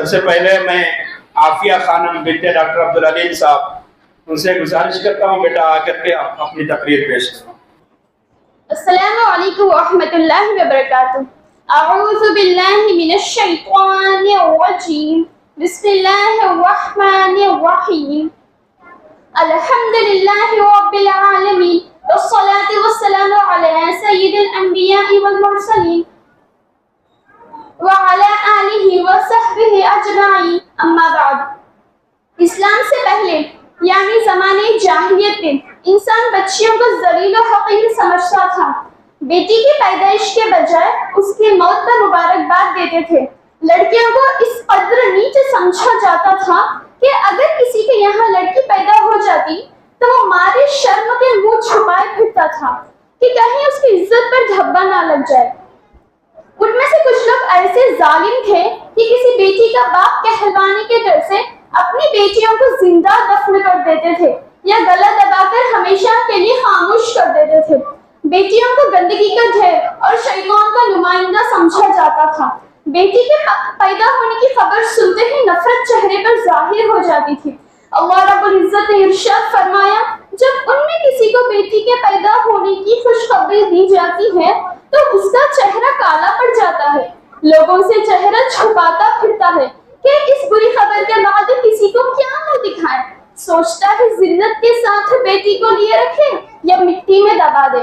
سب سے پہلے میں عافیہ خانم بنت ڈاکٹر عبدالعلیم صاحب ان سے گزارش کرتا ہوں بیٹا آ کر کے اپنی تقریر پیش کریں۔ السلام علیکم ورحمۃ اللہ وبرکاتہ۔ اعوذ باللہ من الشیطان الرجیم، بسم اللہ الرحمن الرحیم، الحمد للہ رب العالمین، والصلاة والسلام علی سید الانبیاء والمرسلین وعلی آلہ وصحبہ اجمعین، اما بعد۔ اسلام سے پہلے یعنی زمانے جاہلیت میں انسان بچیوں کو ذلیل و حقیر سمجھتا تھا۔ بیٹی کی پیدائش کے بجائے اس کی موت پر مبارکباد دیتے تھے۔ لڑکیوں کو اس قدر نیچ سمجھا جاتا تھا کہ اگر کسی کے یہاں لڑکی پیدا ہو جاتی تو وہ مارے شرم کے منہ چھپائے پھرتا تھا کہ کہیں اس کی عزت پر دھبا نہ لگ جائے۔ ان میں سے کچھ لوگ ایسے ظالم تھے کہ کسی بیٹی کا باپ کہلوانے کے ڈر سے اپنی بیٹیوں کو زندہ دفن کر دیتے تھے یا گلا دبا کر ہمیشہ کے لیے خاموش کر دیتے تھے۔ بیٹیوں کو گندگی کا ڈھیر اور شیطان کا نمائندہ سمجھا جاتا تھا۔ بیٹی کے پیدا ہونے کی خبر سنتے ہی نفرت چہرے پر ظاہر ہو جاتی تھی۔ اللہ رب العزت نے ارشاد فرمایا، جب ان میں کسی کو بیٹی کے پیدا ہونے کی خوشخبری دی جاتی ہے تو اس کا چہرہ کالا پڑ جاتا ہے، لوگوں سے چہرہ چھپاتا پھرتا ہے کہ اس بری خبر کے بعد کسی کو کیا نہ دکھائے، سوچتا ہے ذلت کے ساتھ بیٹی کو لیے رکھے یا مٹی میں دبا دے۔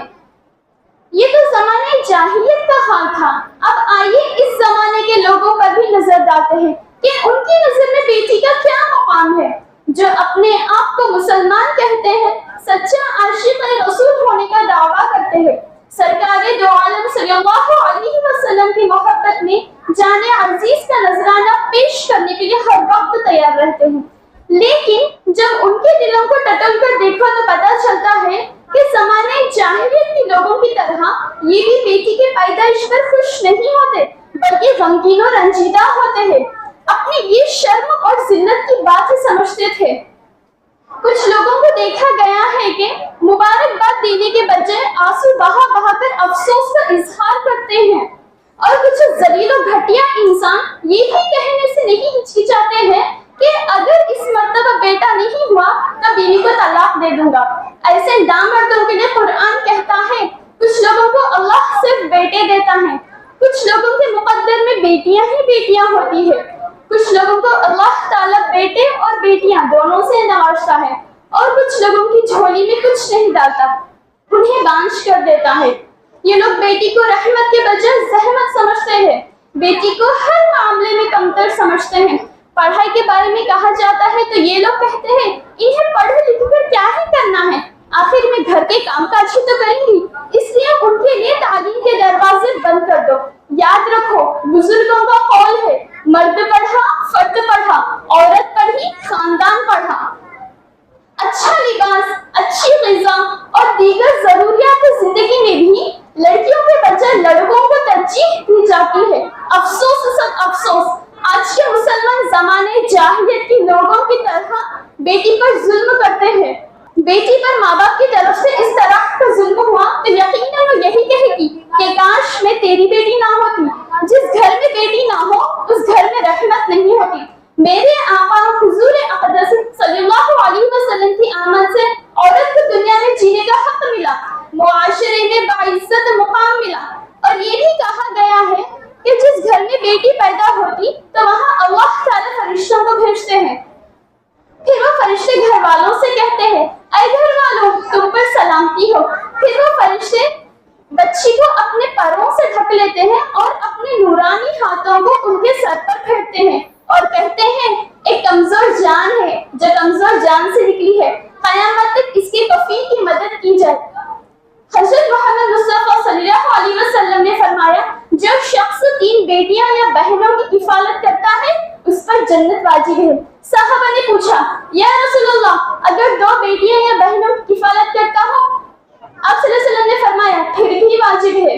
یہ تو زمانے جاہلیت کا حال تھا۔ اب آئیے اس زمانے کے لوگوں پر بھی نظر ڈالتے ہیں کہ ان کی نظر میں بیٹی کا کیا مقام ہے۔ جو اپنے آپ کو مسلمان کہتے ہیں، سچا عاشق رسول ہونے کا دعویٰ کرتے ہیں، سرکار دو عالم صلی اللہ علیہ وسلم کی محبت میں جان عزیز کا نذرانہ پیش کرنے کے لیے ہر وقت تیار رہتے ہیں، لیکن جب ان کے دلوں کو ٹٹول کر دیکھو تو پتہ چلتا ہے کہ زمانے جاہلیت کے لوگوں کی طرح یہ بھی بیٹی کے پیدائش پر خوش نہیں ہوتے بلکہ غمگین و رنجیدہ ہوتے ہیں، اپنی یہ شرم اور ذلت کی بات سمجھتے تھے۔ کچھ لوگوں کو دیکھا گیا ہے کہ مبارکباد دینے کے بجائے آنسو بہا بہا کر افسوس کا اظہار کرتے ہیں، اور کچھ ذلیل و گھٹیا انسان یہ بھی کہنے سے نہیں ہچکچاتے ہیں کہ اگر اس مرتبہ بیٹا نہیں ہوا تو بیوی کو طلاق دے دوں گا۔ ایسے نامردوں کے لیے قرآن کہتا ہے کچھ لوگوں کو اللہ صرف بیٹے دیتا ہے، کچھ لوگوں کے مقدر میں بیٹیاں ہی بیٹیاں ہوتی ہے، کچھ لوگوں کو اللہ تعالیٰ بیٹے اور بیٹیاں دونوں سے نوازتا ہے، اور کچھ لوگوں کی جھولی میں کچھ نہیں ڈالتا، انہیں بانجھ کر دیتا ہے۔ یہ لوگ بیٹی کو رحمت کے بجائے زحمت سمجھتے ہیں، بیٹی کو ہر معاملے میں کمتر سمجھتے ہیں۔ پڑھائی کے بارے میں کہا جاتا ہے تو یہ لوگ کہتے ہیں انہیں پڑھ لکھ کر کیا ہی کرنا ہے، آخر میں گھر کے کام کاج ہی تو کریں گی، اس لیے ان کے لیے تعلیم کے دروازے بند کر دو۔ یاد رکھو بزرگوں کا قول ہے، مرد پڑھا فرد پڑھا، عورت پڑھی خاندان پڑھا۔ اچھا لباس، اچھی غذا اور دیگر ضروریات زندگی میں بھی لڑکیوں کے بجائے لڑکوں کو ترجیح دی جاتی ہے۔ افسوس سب افسوس، آج کے مسلمان زمانے جاہلیت کے لوگوں کی طرح بیٹی پر ظلم کرتے ہیں۔ بیٹی پر ماں باپ کی طرف سے اس طرح کا ظلم ہوا تو یقیناً وہ یہی کہے گی کہ کاش میں تیری بیٹی نہ ہوتی۔ جس گھر میں بیٹی نہ ہو اس گھر میں رحمت نہیں ہوتی۔ میرے آقا حضور اقدس صلی اللہ علیہ وسلم کی آمد سے عورت کو دنیا میں جینے کا حق ملا، معاشرے میں باعزت مقام ملا، اور یہ بھی کہا گیا ہے کہ جس گھر میں بیٹی پیدا ہوتی تو وہاں اللہ تعالیٰ فرشتوں کو بھیجتے ہیں، پھر وہ فرشتے گھر والوں سے کہتے ہیں اے گھر والوں تم پر سلامتی ہو، پھر وہ فرشتے بچی کو اپنے پروں سے ڈھک لیتے ہیں اور اپنے نورانی ہاتھوں کو ان کے سر پر پھیرتے ہیں اور کہتے ہیں ایک کمزور جان ہے جو کمزور جان سے نکلی ہے، قیامت تک اس کے کفیل کی مدد کی جائے۔ حضرت محمد مصطفیٰ صلی اللہ علیہ وسلم نے فرمایا جو شخص 3 بیٹیاں یا بہنوں کی کفالت کرتا ہے اس پر جنت واجب ہے۔ صحابہ نے پوچھا یا رسول اللہ اگر 2 بیٹیاں یا بہنوں کی کفالت کرتا ہو؟ آپ صلی اللہ علیہ وسلم نے فرمایا پھر بھی واجب ہے۔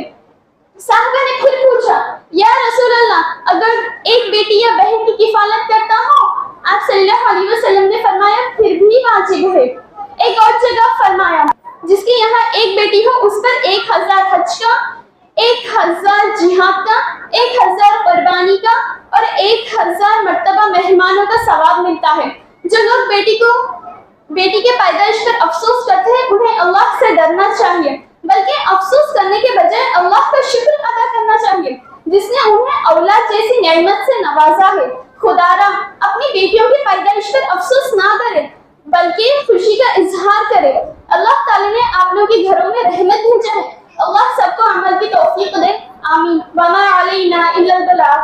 صحابہ نے پھر پوچھا یا رسول اللہ اگر 1 بیٹی یا بہن کی کفالت کرتا ہو؟ آپ صلی اللہ علیہ وسلم نے فرمایا پھر بھی واجب ہے۔ ایک اور جگہ فرمایا جس کے یہاں 1 بیٹی ہو اس پر 1000 حج کا، 1000 جہاد کا، 1000 قربانی کا اور 1000 مرتبہ کا ثواب ملتا ہے۔ جو لوگ بیٹی کے پیدائش پر افسوس کرتے ہیں انہیں اللہ سے ڈرنا چاہیے، بلکہ افسوس کرنے کے بجائے اللہ کا شکر ادا کرنا چاہیے جس نے انہیں اولاد جیسی نعمت سے نوازا ہے۔ خدا را اپنی بیٹیوں کی پیدائش پر افسوس نہ کرے بلکہ خوشی کا اظہار کرے۔ اللہ تعالی نے آپ لوگوں کے گھروں میں رحمت بھیجا ہے۔ اللہ سب کو عمل کی توفیق دے، آمین۔ وما علینا الا البلاغ۔